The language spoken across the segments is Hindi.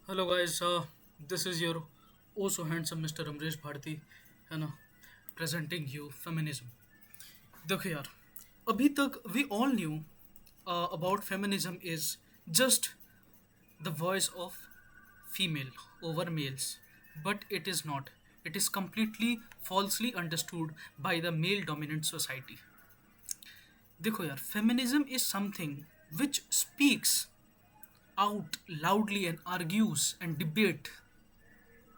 Hello guys, this is your o so handsome mister Amrish Bharti, है ना, प्रेजेंटिंग यू फेमिनिज्म। देखो यार, अभी तक we all knew about feminism is just the voice of female over males, but it is not. It is completely falsely understood by the male dominant society. देखो यार, feminism is something which speaks out loudly and argues and debate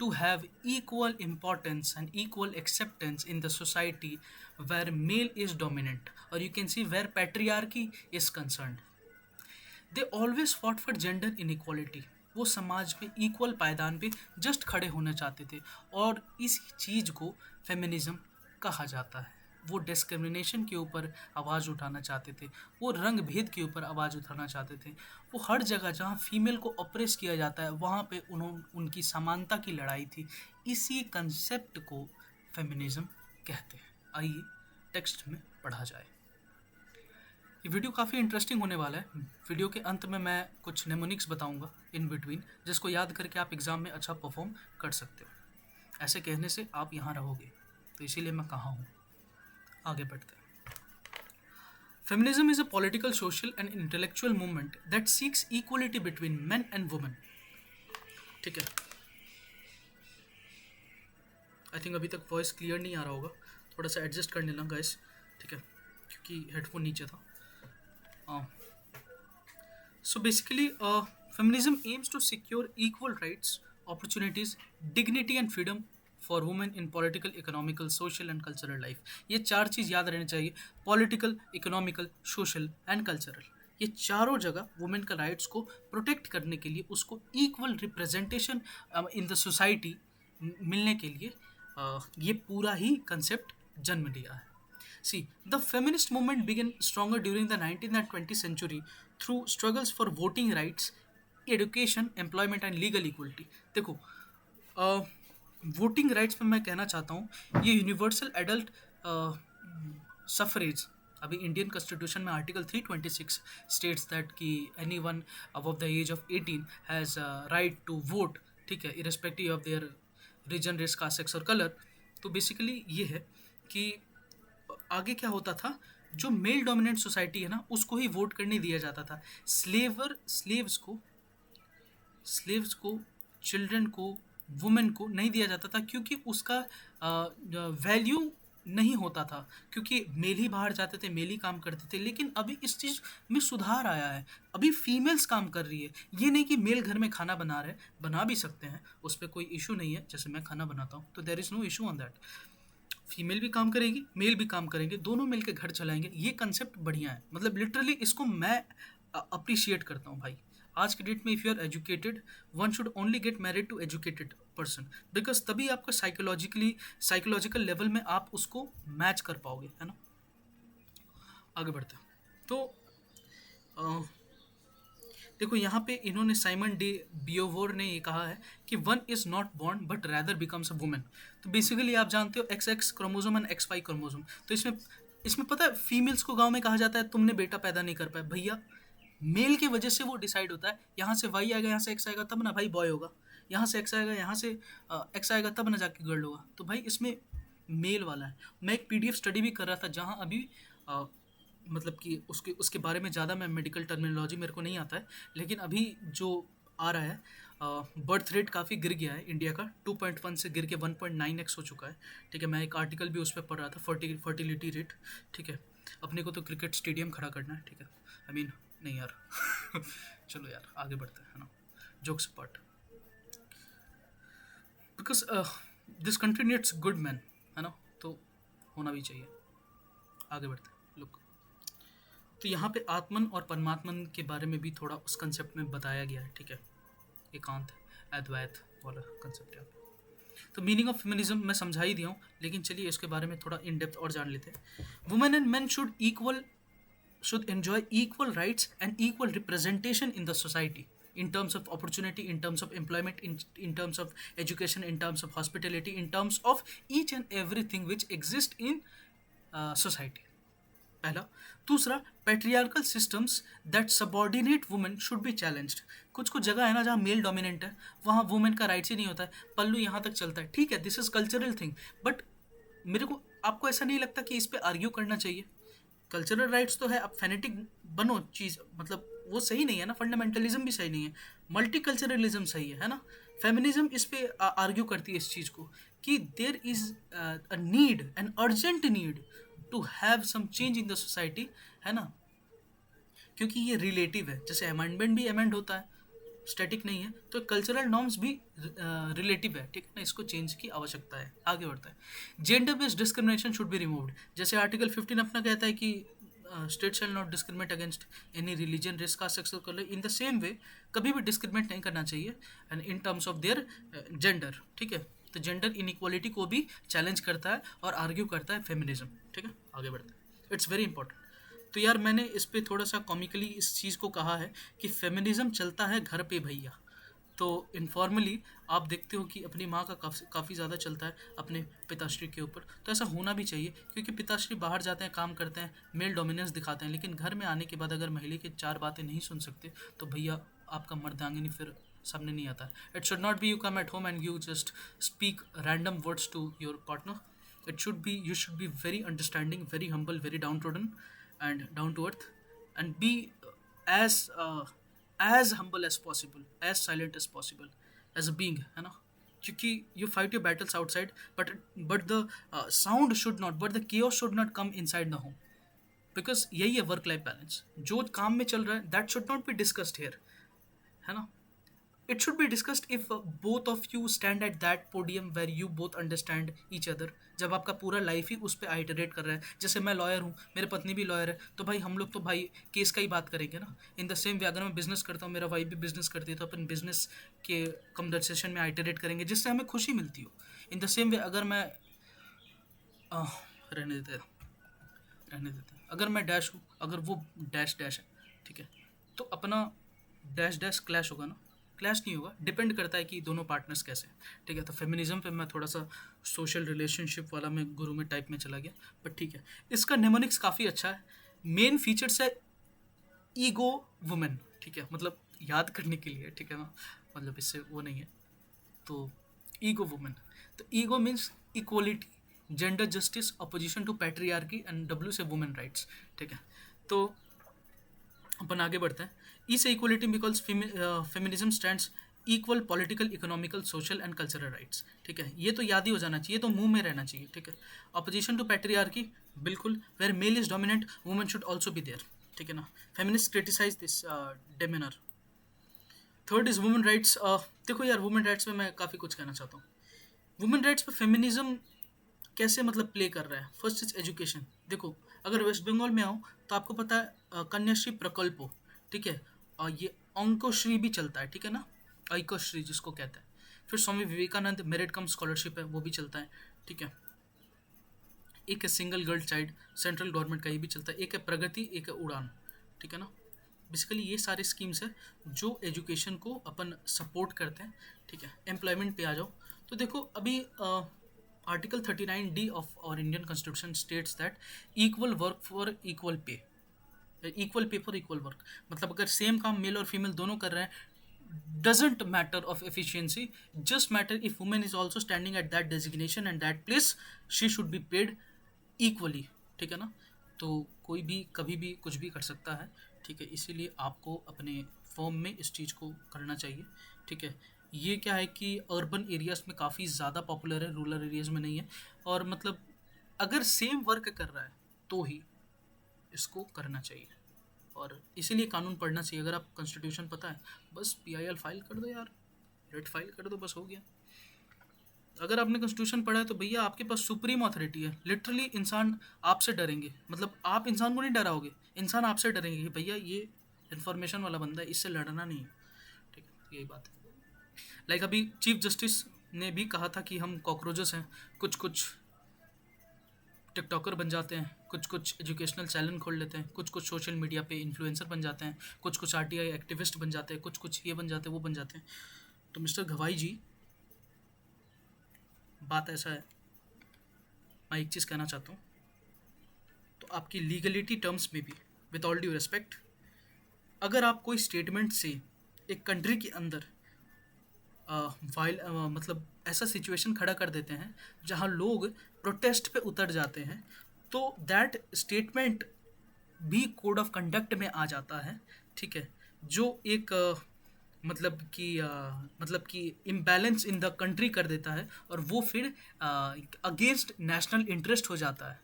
to have equal importance and equal acceptance in the society where male is dominant, or you can see where patriarchy is concerned. They always fought for gender inequality. वो समाज में इक्वल पायदान पे जस्ट खड़े होना चाहते थे, और इस चीज़ को फेमिनिज्म कहा जाता है. वो डिस्क्रिमिनेशन के ऊपर आवाज़ उठाना चाहते थे, वो रंग भेद के ऊपर आवाज़ उठाना चाहते थे. वो हर जगह जहाँ फीमेल को ऑप्रेस किया जाता है वहाँ पे उनकी समानता की लड़ाई थी. इसी कंसेप्ट को फेमिनिज्म कहते हैं. आइए टेक्स्ट में पढ़ा जाए. ये वीडियो काफ़ी इंटरेस्टिंग होने वाला है. वीडियो के अंत में मैं कुछ नेमोनिक्स बताऊंगा इन बिटवीन, जिसको याद करके आप एग्ज़ाम में अच्छा परफॉर्म कर सकते हो. ऐसे कहने से आप यहाँ रहोगे, तो इसीलिए मैं कहा हूँ. आगे बढ़ते हैं. Feminism is a political, social and intellectual movement that seeks equality between man and women. ठीक है, आई थिंक अभी तक वॉइस क्लियर नहीं आ रहा होगा, थोड़ा सा एडजस्ट कर लेना गाइस. ठीक है, क्योंकि हेडफोन नीचे था. So basically, feminism aims to secure equal rights, opportunities, dignity and freedom for women in political, economical, social and cultural life. ये चार चीज़ याद रहनी चाहिए. Political, economical, social and cultural, ये चारों जगह वुमेन का राइट्स को प्रोटेक्ट करने के लिए, उसको equal representation in the society मिलने के लिए ये पूरा ही कंसेप्ट जन्म लिया है. See, the feminist movement began stronger during the 19th and 20th century through struggles for voting rights, education, employment and legal equality. देखो, वोटिंग राइट्स में मैं कहना चाहता हूँ, ये यूनिवर्सल एडल्ट सफरेज, अभी इंडियन कॉन्स्टिट्यूशन में आर्टिकल 326 स्टेट्स दैट कि anyone above the age of 18 has right to vote. ठीक है, irrespective of their region, race, caste, sex और कलर. तो बेसिकली ये है कि आगे क्या होता था, जो मेल डोमिनेंट सोसाइटी है ना, उसको ही वोट करने दिया जाता था. स्लेव्स को, चिल्ड्रन को, वुमेन को नहीं दिया जाता था, क्योंकि उसका वैल्यू नहीं होता था, क्योंकि मेल ही बाहर जाते थे, मेल ही काम करते थे. लेकिन अभी इस चीज़ में सुधार आया है. अभी फीमेल्स काम कर रही है. ये नहीं कि मेल घर में खाना बना रहे, बना भी सकते हैं, उस पर कोई इशू नहीं है. जैसे मैं खाना बनाता हूँ तो there is no issue on that. Female भी काम करेगी, मेल भी काम करेंगे, दोनों मिल के घर चलाएंगे. ये कंसेप्ट बढ़िया है. मतलब लिटरली इसको मैं अप्रिशिएट करता हूँ भाई. आज के डेट में if you are educated, one should only get married to educated person, because तभी आपका साइकोलॉजिकल लेवल में आप उसको मैच कर पाओगे, है ना. आगे बढ़ते हैं. तो देखो, यहाँ पे इन्होंने, साइमन डे बियोवोर ने ये कहा है कि one is not born but rather becomes a woman. तो बेसिकली आप जानते हो X X chromosome and X Y chromosome. तो इसमें इसमें पता है, फीमेल्स को गांव में कहा जाता है तुमने बेटा पैदा नहीं कर पाया. भैया, मेल की वजह से वो डिसाइड होता है, यहाँ से वाई आएगा, यहाँ से एक्स आएगा, तब ना भाई बॉय होगा. यहाँ से एक्स आएगा, यहाँ से एक्स आएगा, तब ना जाके गर्ल होगा. तो भाई इसमें मेल वाला है. मैं एक पीडीएफ स्टडी भी कर रहा था, जहाँ अभी मतलब कि उसके उसके बारे में ज़्यादा मैं मेडिकल टर्मिनोलॉजी मेरे को नहीं आता है, लेकिन अभी जो आ रहा है, बर्थ रेट काफ़ी गिर गया है इंडिया का. 2.1 से गिर के 1.9x हो चुका है. ठीक है, मैं एक आर्टिकल भी उस पर पढ़ रहा था, फर्टिलिटी रेट. ठीक है, अपने को तो क्रिकेट स्टेडियम खड़ा करना है. ठीक है, आई मीन नहीं यार. चलो यार आगे बढ़ते हैं, है ना. Jokes apart, because this country needs good man, है ना, तो होना भी चाहिए. आगे बढ़ते हैं. लुक, तो यहाँ पे आत्मन और परमात्मन के बारे में भी थोड़ा उस कंसेप्ट में बताया गया है. ठीक है, एकांत, अद्वैत वाला कंसेप्ट है. तो मीनिंग ऑफ फेमिनिज्म मैं समझा ही दिया हूँ, लेकिन चलिए इसके बारे में थोड़ा इन डेप्थ और जान लेते हैं. Women and main should enjoy equal rights and equal representation in the society, in terms of opportunity, in terms of employment, in terms of education, in terms of hospitality, in terms of each and everything which exists in society. पहला। दूसरा, patriarchal systems that subordinate women should be challenged. कुछ कुछ जगह है ना जहाँ मेल डोमिनेंट है, वहाँ वुमेन का राइट्स ही नहीं होता है, पल्लू यहाँ तक चलता है, ठीक है, this is cultural thing. But मेरे को, आपको ऐसा नहीं लगता कि इस पे आर्ग्यू करना चाहिए? कल्चरल राइट्स तो है, अब फेनेटिक बनो चीज़, मतलब वो सही नहीं है ना, फंडामेंटलिज्म भी सही नहीं है, मल्टी कल्चरलिज्म सही है ना। फेमिनिज्म इस पे आर्ग्यू करती है इस चीज़ को कि there is a need, an urgent need to have some change in the society, है ना, क्योंकि ये रिलेटिव है, जैसे अमेंडमेंट भी अमेंड होता है, स्टैटिक नहीं है, तो कल्चरल नॉर्म्स भी रिलेटिव है, ठीक है ना, इसको चेंज की आवश्यकता है। आगे बढ़ता है, gender based discrimination should be removed. जैसे आर्टिकल 15 अपना कहता है कि state shall not discriminate against any religion, race, caste, sexual colour. In the same way कभी भी डिस्क्रिमिनेट नहीं करना चाहिए and in terms of their gender, ठीक है। तो जेंडर इनइक्वालिटी को भी चैलेंज करता है और आर्ग्यू करता है फेमिनिज्म, ठीक है। आगे बढ़ता है, इट्स वेरी इंपॉर्टेंट। तो यार मैंने इस पे थोड़ा सा कॉमिकली इस चीज़ को कहा है कि फेमिनिज्म चलता है घर पे भैया। तो इनफॉर्मली आप देखते हो कि अपनी माँ का काफ़ी ज़्यादा चलता है अपने पिताश्री के ऊपर। तो ऐसा होना भी चाहिए, क्योंकि पिताश्री बाहर जाते हैं, काम करते हैं, मेल डोमिनेंस दिखाते हैं, लेकिन घर में आने के बाद अगर महिला की चार बातें नहीं सुन सकते तो भैया आपका मर्दांगिनी फिर सामने नहीं आता है। It should not be you come at home and you just speak random words to your partner. It should be, you should be very understanding, very humble, very downtrodden and down to earth, and be as as humble as possible, as silent as possible as a being, है ना। क्योंकि you fight your battles outside, but the sound should not, but the chaos should not come inside the home, because यही है वर्क लाइफ बैलेंस। जो काम में चल रहा है that should not be discussed here, है ना। It should be discussed if both of you stand at that podium where you both understand each other। जब आपका पूरा लाइफ ही उस पर आइटरेट कर रहा है, जैसे मैं लॉयर हूँ, मेरे पत्नी भी लॉयर है, तो भाई हम लोग तो भाई केस का ही बात करेंगे ना। इन द सेम वे अगर मैं बिजनेस करता हूँ, मेरा वाइफ भी बिजनेस करती है, तो अपन बिजनेस के कन्वर्सेशन में आइटरेट करेंगे जिससे हमें खुशी मिलती हो। इन द सेम वे अगर मैं रहने देते रहने देते हैं, अगर मैं डैश हूँ, अगर वो डैश डैश है, ठीक है, तो अपना डैश डैश क्लैश होगा ना। क्लैश नहीं होगा, डिपेंड करता है कि दोनों पार्टनर्स कैसे हैं, ठीक है। तो फेमिनिज्म पे मैं थोड़ा सा सोशल रिलेशनशिप वाला मैं गुरु में टाइप में चला गया, बट ठीक है। इसका नेमोनिक्स काफ़ी अच्छा है। मेन फीचर्स है ईगो वुमेन, ठीक है, मतलब याद करने के लिए, ठीक है ना, मतलब इससे वो नहीं है। तो ईगो वुमेन, तो ego means equality, gender justice, opposition to patriarchy, and W से वुमेन राइट्स, ठीक है। तो अपन आगे बढ़ते हैं। ई से equality because feminism stands equal political, economical, social and cultural rights, ठीक है। ये तो याद ही हो जाना चाहिए, तो मुंह में रहना चाहिए, ठीक है। अपोजिशन टू पैट्रियार्की, बिल्कुल, where male is dominant women should also be there, ठीक है ना। Feminist criticise this demeanour. Third is women rights. देखो यार, वुमेन राइट्स में मैं काफ़ी कुछ कहना चाहता हूँ। वुमेन राइट्स पे फेमिनिज्म कैसे मतलब प्ले कर रहा है। First is education. देखो, अगर वेस्ट बंगाल में आओ तो आपको पता है कन्याश्री प्रकल्प हो, ठीक है, और ये अंकोश्री भी चलता है, ठीक है ना, ऐकोश्री जिसको कहते हैं। फिर स्वामी विवेकानंद मेरिट कम स्कॉलरशिप है, वो भी चलता है, ठीक है। एक है single girl child, central government का, ये भी चलता है। एक है प्रगति, एक है उड़ान, ठीक है ना। बेसिकली ये सारे स्कीम्स है जो एजुकेशन को अपन सपोर्ट करते हैं, ठीक है। एम्प्लॉयमेंट पे आ जाओ तो देखो, अभी आर्टिकल 39D ऑफ और Indian constitution states that equal work for equal pay, equal pay for equal work. मतलब अगर सेम काम मेल और फीमेल दोनों कर रहे हैं, doesn't matter of efficiency, just matter if woman is also standing at that designation and that place, she should be paid equally, ठीक है ना। तो कोई भी कभी भी कुछ भी कर सकता है, ठीक है। इसीलिए आपको अपने फॉर्म में इस चीज़ को करना चाहिए, ठीक है। ये क्या है कि अर्बन एरियाज़ में काफ़ी ज़्यादा पॉपुलर है, रूरल एरियाज़ में नहीं है। और मतलब अगर सेम वर्क कर रहा है तो ही इसको करना चाहिए, और इसीलिए कानून पढ़ना चाहिए। अगर आप कॉन्स्टिट्यूशन पता है, बस PIL फाइल कर दो यार, रेट फाइल कर दो, बस हो गया। अगर आपने कॉन्स्टिट्यूशन पढ़ा है तो भैया आपके पास सुप्रीम अथॉरिटी है। लिटरली इंसान आपसे डरेंगे, मतलब आप इंसान को नहीं डराओगे, इंसान आपसे डरेंगे कि भैया ये इन्फॉर्मेशन वाला बंदा है, इससे लड़ना नहीं है, ठीक है। यही बात है। लाइक अभी चीफ जस्टिस ने भी कहा था कि हम कॉकरोचेस हैं, कुछ कुछ टिकटॉकर बन जाते हैं, कुछ कुछ एजुकेशनल चैनल खोल लेते हैं, कुछ कुछ सोशल मीडिया पे इन्फ्लुएंसर बन जाते हैं, कुछ कुछ RTI एक्टिविस्ट बन जाते हैं, कुछ कुछ ये बन जाते हैं, वो बन जाते हैं। तो मिस्टर गवाई जी, बात ऐसा है, मैं एक चीज़ कहना चाहता हूँ। तो आपकी लीगलिटी टर्म्स में भी, विद ऑल ड्यू रिस्पेक्ट, अगर आप कोई स्टेटमेंट से एक कंट्री के अंदर मतलब ऐसा सिचुएशन खड़ा कर देते हैं जहां लोग प्रोटेस्ट पे उतर जाते हैं, तो दैट स्टेटमेंट भी कोड ऑफ कंडक्ट में आ जाता है। ठीक है, जो एक मतलब कि इम्बैलेंस इन द कंट्री कर देता है, और वो फिर अगेंस्ट नेशनल इंटरेस्ट हो जाता है।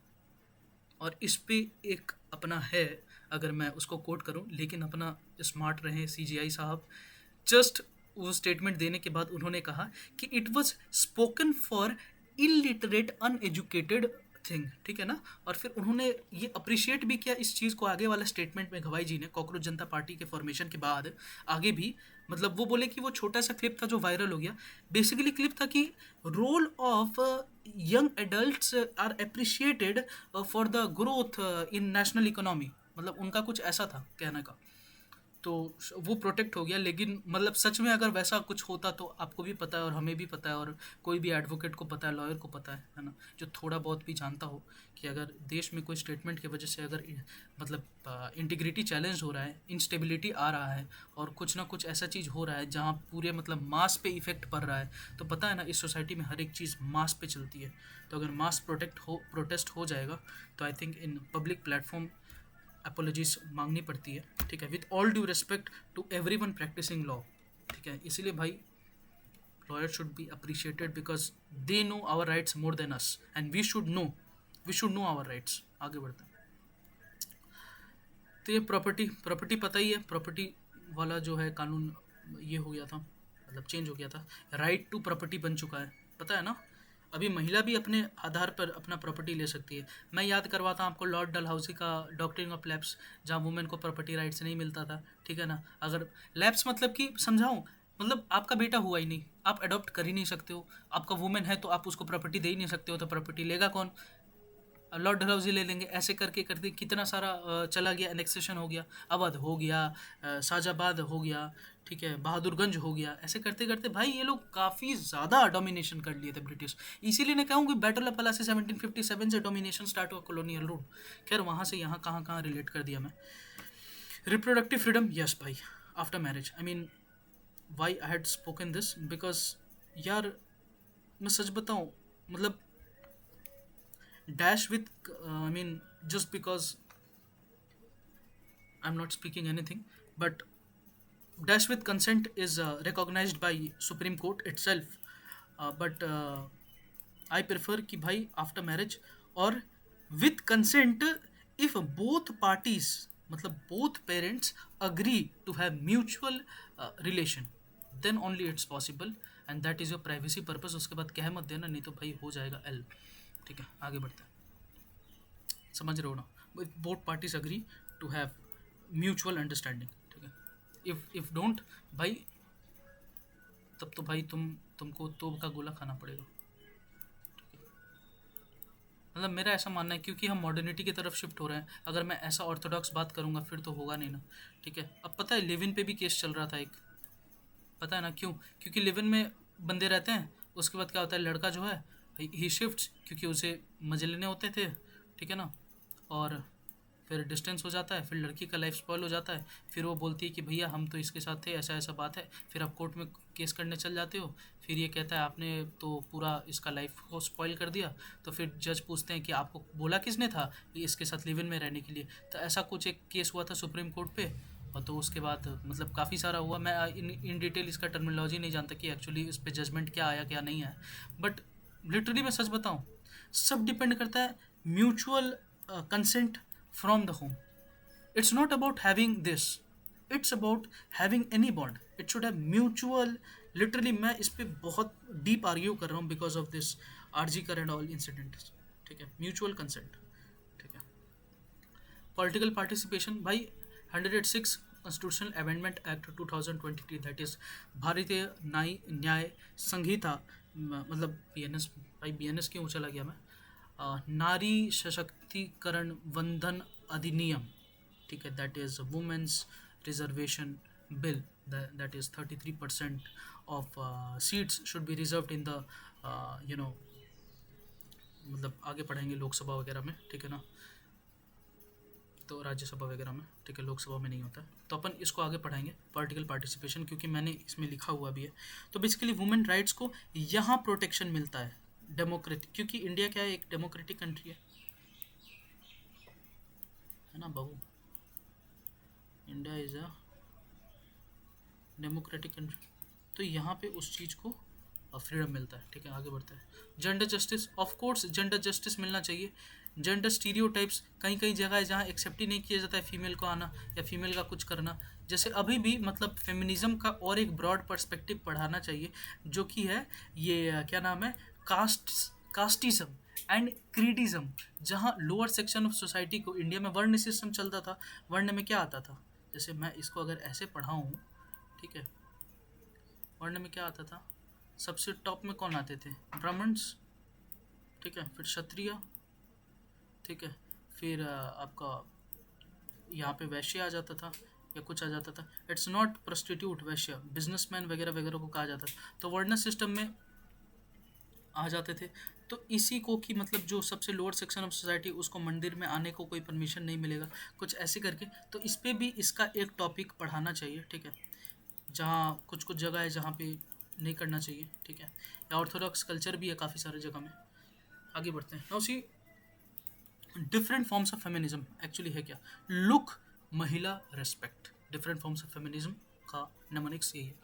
और इस पे एक अपना है, अगर मैं उसको कोट करूं, लेकिन अपना स्मार्ट रहे सीजीआई साहब, जस्ट वो स्टेटमेंट देने के बाद उन्होंने कहा कि it was spoken for illiterate uneducated thing. ठीक है ना, और फिर उन्होंने ये अप्रिशिएट भी किया इस चीज़ को आगे वाला स्टेटमेंट में, गवाई जी ने, कॉकरोच जनता पार्टी के फॉर्मेशन के बाद आगे भी, मतलब वो बोले कि वो छोटा सा क्लिप था जो वायरल हो गया, बेसिकली क्लिप था कि role of young adults are appreciated for the growth in national economy, मतलब उनका कुछ ऐसा था कहने का। तो वो प्रोटेक्ट हो गया, लेकिन मतलब सच में अगर वैसा कुछ होता तो आपको भी पता है और हमें भी पता है और कोई भी एडवोकेट को पता है, लॉयर को पता है ना, जो थोड़ा बहुत भी जानता हो कि अगर देश में कोई स्टेटमेंट की वजह से अगर मतलब इंटीग्रिटी चैलेंज हो रहा है, इंस्टेबिलिटी आ रहा है, और कुछ ना कुछ ऐसा चीज़ हो रहा है जहाँ पूरे मतलब मास पे इफेक्ट पड़ रहा है, तो पता है ना इस सोसाइटी में हर एक चीज़ मास पे चलती है। तो अगर मास प्रोटेस्ट हो जाएगा, तो I think in public platform apologies मांगनी पड़ती है। ठीक है, with all due respect to everyone practising law. ठीक है, इसीलिए भाई lawyer should be appreciated because they know our rights more than us, and we should know our rights. आगे बढ़ते हैं। तो ये प्रॉपर्टी पता ही है, प्रॉपर्टी वाला जो है कानून ये हो गया था, मतलब चेंज हो गया था, राइट टू प्रॉपर्टी बन चुका है, पता है ना। अभी महिला भी अपने आधार पर अपना प्रॉपर्टी ले सकती है। मैं याद करवाता हूँ आपको लॉर्ड डलहौजी का डॉक्ट्रिन ऑफ लैप्स, जहाँ वुमेन को प्रॉपर्टी राइट्स नहीं मिलता था। ठीक है ना, अगर लैप्स मतलब कि समझाऊँ, मतलब आपका बेटा हुआ ही नहीं, आप अडॉप्ट कर ही नहीं सकते हो, आपका वुमेन है तो आप उसको प्रॉपर्टी दे ही नहीं सकते हो, तो प्रॉपर्टी लेगा कौन? लॉर्ड डलहौजी ले लेंगे। ऐसे करके करते कितना सारा चला गया, एनेक्सेशन हो गया, अवध हो गया, शाजाबाद हो गया, ठीक है, बहादुरगंज हो गया। ऐसे करते करते भाई ये लोग काफ़ी ज़्यादा डोमिनेशन कर लिए थे ब्रिटिश। इसीलिए मैं कहूँ कि बैटल ऑफ पलासी 1757 से डोमिनेशन स्टार्ट हुआ, कॉलोनियल रूल। खैर वहाँ से यहाँ कहाँ कहाँ रिलेट कर दिया मैं। रिप्रोडक्टिव फ्रीडम, यस भाई, after marriage, I mean why I had spoken this because यार मैं सच बताऊँ, मतलब dash with I mean, just because I'm not speaking anything, but dash with consent is recognized by Supreme Court itself, but I prefer कि भाई after marriage और with consent, if both parties, मतलब both parents agree to have mutual relation, then only it's possible, and that is your privacy purpose। उसके बाद कह मत देना, नहीं तो भाई हो जाएगा एल। ठीक है, आगे बढ़ते हैं। समझ रहे हो ना, both parties agree to have mutual understanding. ठीक है, इफ डोंट भाई, तब तो भाई तुमको तोप का गोला खाना पड़ेगा। मतलब मेरा ऐसा मानना है, क्योंकि हम मॉडर्निटी की तरफ शिफ्ट हो रहे हैं। अगर मैं ऐसा ऑर्थोडॉक्स बात करूंगा फिर तो होगा नहीं ना। ठीक है, अब पता है लिव इन पे भी केस चल रहा था एक, पता है ना क्यों? क्योंकि लिव इन में बंदे रहते हैं, उसके बाद क्या होता है, लड़का जो है ही शिफ्ट्स, क्योंकि उसे मजे लेने होते थे। ठीक है ना, और फिर डिस्टेंस हो जाता है, फिर लड़की का लाइफ स्पॉइल हो जाता है। फिर वो बोलती है कि भैया हम तो इसके साथ थे, ऐसा ऐसा बात है। फिर आप कोर्ट में केस करने चल जाते हो, फिर ये कहता है आपने तो पूरा इसका लाइफ को स्पॉइल कर दिया। तो फिर जज पूछते हैं कि आपको बोला किसने था कि इसके साथ लिव इन में रहने के लिए। तो ऐसा कुछ एक केस हुआ था सुप्रीम कोर्ट पे, और तो उसके बाद मतलब काफ़ी सारा हुआ। मैं इन डिटेल इसका टर्मिनोलॉजी नहीं जानता कि एक्चुअली इस पर जजमेंट क्या आया क्या नहीं आया, बट लिटरली मैं सच बताऊँ, सब डिपेंड करता है mutual consent from the home. It's not about having this, it's about having any bond, it should have mutual। Literally मैं इस पे बहुत डीप आर्ग्यू कर रहा हूँ बिकॉज ऑफ दिस आरजी कर एंड ऑल इंसिडेंट। ठीक है, म्यूचुअल कंसेंट। ठीक है, पॉलिटिकल पार्टिसिपेशन भाई, 106 constitutional amendment act 2023, that is भारतीय न्याय संहिता, मतलब बीएनएस। भाई बीएनएस क्यों चला गया मैं, नारी सशक्तिकरण वंदन अधिनियम। ठीक है, that is women's reservation bill, that is 33% of seats should be reserved in the you know, मतलब आगे पढ़ेंगे लोकसभा वगैरह में। ठीक है ना, सकते हो राज्यसभा वगैरह में, ठीक है, लोकसभा में नहीं होता है। तो अपन इसको आगे पढ़ाएंगे पॉलिटिकल पार्टिसिपेशन, क्योंकि मैंने इसमें लिखा हुआ भी है। तो बेसिकली वुमेन राइट्स को यहाँ प्रोटेक्शन मिलता है डेमोक्रेटिक, क्योंकि इंडिया क्या है, एक डेमोक्रेटिक कंट्री है ना बाबू, India is a democratic country. तो यहाँ पे उस चीज़ को फ्रीडम मिलता है, ठीक है। आगे बढ़ता है। Gender justice, of course gender justice मिलना चाहिए। जेंडर स्टीरियोटाइप्स कहीं कहीं जगह है जहाँ एक्सेप्ट ही नहीं किया जाता है फीमेल को आना या फीमेल का कुछ करना। जैसे अभी भी मतलब फेमिनिज्म का और एक ब्रॉड पर्सपेक्टिव पढ़ाना चाहिए, जो कि है ये क्या नाम है, कास्टिज्म एंड क्रीडिज्म। जहाँ लोअर सेक्शन ऑफ सोसाइटी को, इंडिया में वर्ण सिस्टम चलता था, वर्ण में क्या आता था, जैसे मैं इसको अगर ऐसे पढ़ाऊँ, ठीक है, वर्ण में क्या आता था, सबसे टॉप में कौन आते थे, ब्राह्मण्स, ठीक है, फिर क्षत्रिय, ठीक है, फिर आपका यहाँ पे वैश्य आ जाता था या कुछ आ जाता था। It's not prostitute, Vysya businessman वगैरह वगैरह को कहा जाता था। तो वर्ण सिस्टम में आ जाते थे। तो इसी को कि मतलब जो सबसे लोअर सेक्शन ऑफ सोसाइटी, उसको मंदिर में आने को कोई परमिशन नहीं मिलेगा, कुछ ऐसे करके। तो इस पर भी इसका एक टॉपिक पढ़ाना चाहिए, ठीक है, जहाँ कुछ कुछ जगह है जहाँ पे नहीं करना चाहिए, ठीक है। या ऑर्थोडॉक्स कल्चर भी है काफ़ी सारे जगह में। आगे बढ़ते हैं। Now see different forms of feminism actually है क्या। लुक, महिला respect, different forms of feminism का नेमोनिक्स यही है।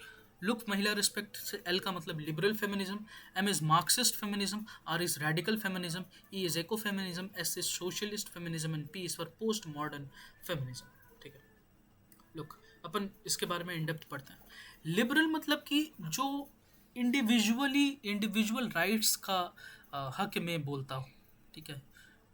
लुक, महिला रिस्पेक्ट से एल का मतलब liberal feminism, M is Marxist feminism, R is radical feminism, E is eco feminism, S is socialist feminism and P is for postmodern feminism, ठीक है। लुक, अपन इसके बारे में इनडेप्थ पढ़ते हैं। लिबरल मतलब कि जो इंडिविजुअल राइट्स का हक में बोलता हूँ, ठीक है,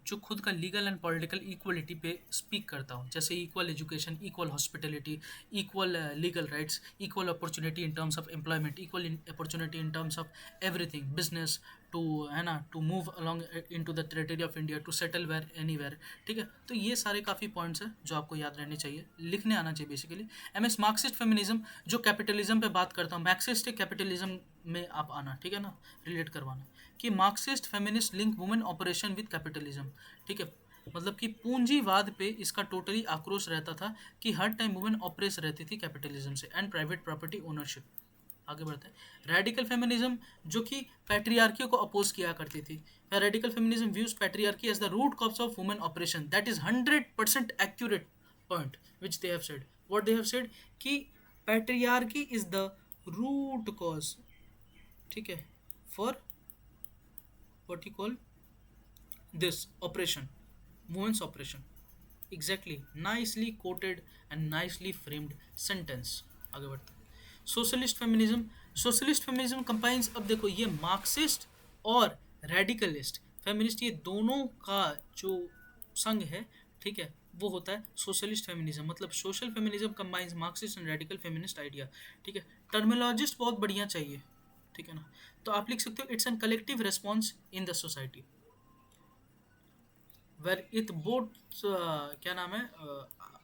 जो खुद का लीगल एंड पॉलिटिकल इक्वलिटी पे स्पीक करता हूँ, जैसे equal education, equal hospitality, equal legal rights, equal opportunity in terms of employment, equal opportunity in terms of everything, business too, है ना, to move along into the territory of India, to settle where anywhere, ठीक है। तो ये सारे काफ़ी पॉइंट्स हैं जो आपको याद रहने चाहिए, लिखने आना चाहिए basically. M S Marxist feminism, जो कैपिटलिज्म पे बात करता हूँ, मार्क्सिस्ट कैपिटलिज्म में आप आना, ठीक है ना, रिलेट करवाना कि Marxist feminist link women operation with capitalism, ठीक है। मतलब कि पूंजीवाद पे इसका टोटली आक्रोश रहता था कि हर टाइम वुमेन ऑपरेस रहती थी कैपिटलिज्म से, एंड प्राइवेट प्रॉपर्टी ओनरशिप। आगे बढ़ते हैं। रेडिकल फेमिनिज्म, जो कि पैट्रियार्की को अपोज किया करती थी। Radical feminism views patriarchy as the root cause of women oppression. That is 100% accurate point which they have said. What they have said कि patriarchy is the root cause, ठीक है, for what you call this operation, women's operation. Exactly, nicely quoted and nicely framed sentence. आगे बढ़ते हैं। सोशलिस्ट फेमिनिज्म कंबाइंस, अब देखो ये मार्क्सिस्ट और रेडिकलिस्ट फेमिनिस्ट, ये दोनों का जो संघ है, ठीक है, वो होता है सोशलिस्ट फेमिनिज्म। मतलब social feminism combines Marxist and radical feminist idea, ठीक है। टर्मिनोलॉजिस्ट बहुत बढ़िया चाहिए, ठीक है ना। तो आप लिख सकते हो it's an collective response in the society where it both क्या नाम है,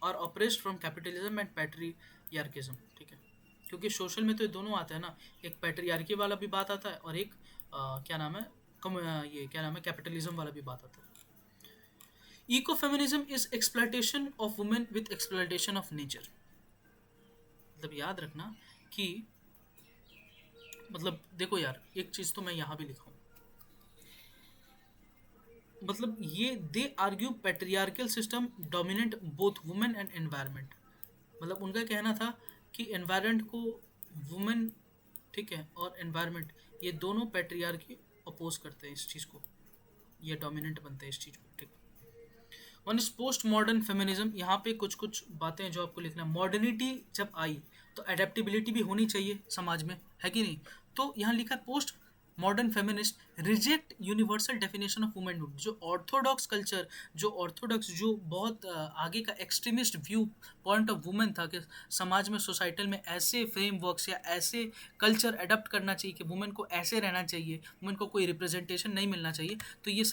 are oppressed from capitalism and patriarchism, ठीक है। क्योंकि सोशल में तो ये दोनों आते हैं ना, एक पैट्रियार्की वाला भी बात आता है और एक क्या नाम है, ये क्या नाम है, कैपिटलिज्म वाला भी बात आता है। Eco feminism is exploitation of women with exploitation of nature. मतलब याद रखना कि मतलब देखो यार, एक चीज़ तो मैं यहाँ भी लिखा हूँ, मतलब ये दे argue patriarchal system dominate both women and environment. मतलब उनका कहना था कि एनवायरनमेंट को वुमेन, ठीक है, और एनवायरनमेंट, ये दोनों पैट्रियार्की अपोज करते हैं इस चीज़ को, ये डोमिनेंट बनते हैं इस चीज़ को, ठीक। One is post modern feminism. यहाँ पे कुछ कुछ बातें जो आपको लिखना है। मॉडर्निटी जब आई तो अडेप्टेबिलिटी भी होनी चाहिए समाज में, है कि नहीं। तो यहाँ लिखा है post modern feminist reject universal definition of womanhood. जो ऑर्थोडॉक्स कल्चर, जो बहुत आगे का extremist view point of women था कि समाज में, सोसाइटल में ऐसे फ्रेमवर्क्स या ऐसे कल्चर अडॉप्ट करना चाहिए कि वुमेन को ऐसे रहना चाहिए, वुमेन को कोई रिप्रेजेंटेशन नहीं मिलना चाहिए। तो ये